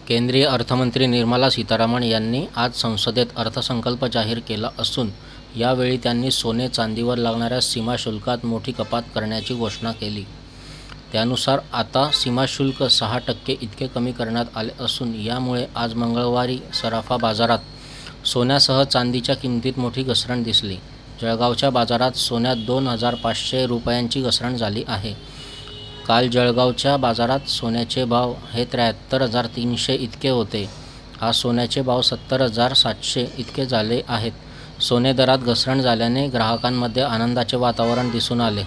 केंद्रीय अर्थमंत्री निर्मला सीतारामन यांनी आज संसदेत अर्थसंकल्प जाहीर केला असून यावेळी त्यांनी सोने चांदीवर लागणाऱ्या सीमाशुल्कात मोठी कपात करण्याची घोषणा केली। त्यानुसार आता सीमाशुल्क 6% इतके कमी करण्यात आले असून यामुळे आज मंगळवारी सराफा बाजारात सोन्यासह चांदीच्या किमतीत मोठी घसरण दिसली। जळगावच्या बाजारात सोन्यात 2,500 रुपयांची घसरण झाली आहे। काल जळगावच्या बाजारात सोन्याचे भाव हे 73,300 इतके होते। आज सोन्याचे भाव 70,700 इतके झाले आहेत। सोने दरात घसरण झाल्याने ग्राहकांमध्ये आनंदाचे वातावरण दिसून आले।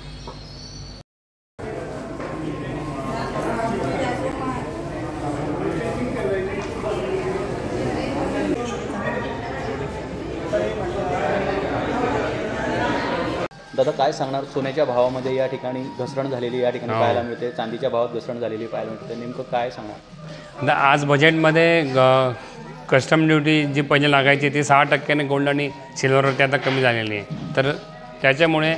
दादा काय सांगणार, सोन्याच्या भावामध्ये या ठिकाणी घसरण झालेली या ठिकाणी पाहायला मिळते, चांदीच्या भावात घसरण झालेली पाहायला मिळते, नेमकं काय सांगणार? आज बजेटमध्ये कस्टम ड्युटी जी पहिले लागायची ती 6% गोल्ड आणि सिल्वरवरती आता कमी झालेली आहे। तर त्याच्यामुळे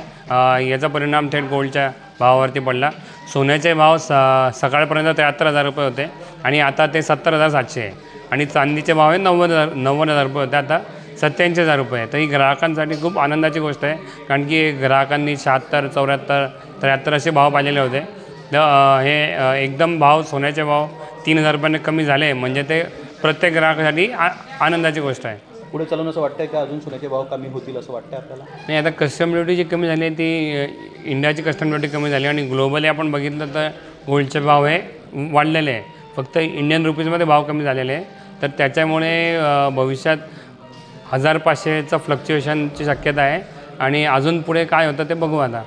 याचा परिणाम थेट गोल्डच्या भावावरती पडला। सोन्याचे भाव सकाळपर्यंत 73,000 रुपये होते आणि आता ते 70,700 आहे आणि चांदीचे भाव हे 90,000 रुपये होते, आता 87,000 रुपये। तर ही ग्राहकांसाठी खूप आनंदाची गोष्ट आहे, कारण की ग्राहकांनी 76, 74, 73 असे भाव पाहिलेले होते। तर हे एकदम भाव सोन्याचे भाव 3,000 रुपयांनी कमी झाले म्हणजे ते प्रत्येक ग्राहकासाठी आनंदाची गोष्ट आहे। पुढे चालून असं वाटतं की अजून सोन्याचे भाव कमी होतील असं वाटतं आपल्याला? नाही, आता कस्टम ड्युटी जी कमी झाली ती इंडियाची कस्टम ड्युटी कमी झाली आणि ग्लोबली आपण बघितलं तर गोल्डचे भाव हे वाढलेले आहे, फक्त इंडियन रुपीजमध्ये भाव कमी झालेले आहे। तर त्याच्यामुळे भविष्यात 1,500चं फ्लक्च्युएशनची शक्यता आहे आणि अजून पुढे काय होतं ते बघू आता।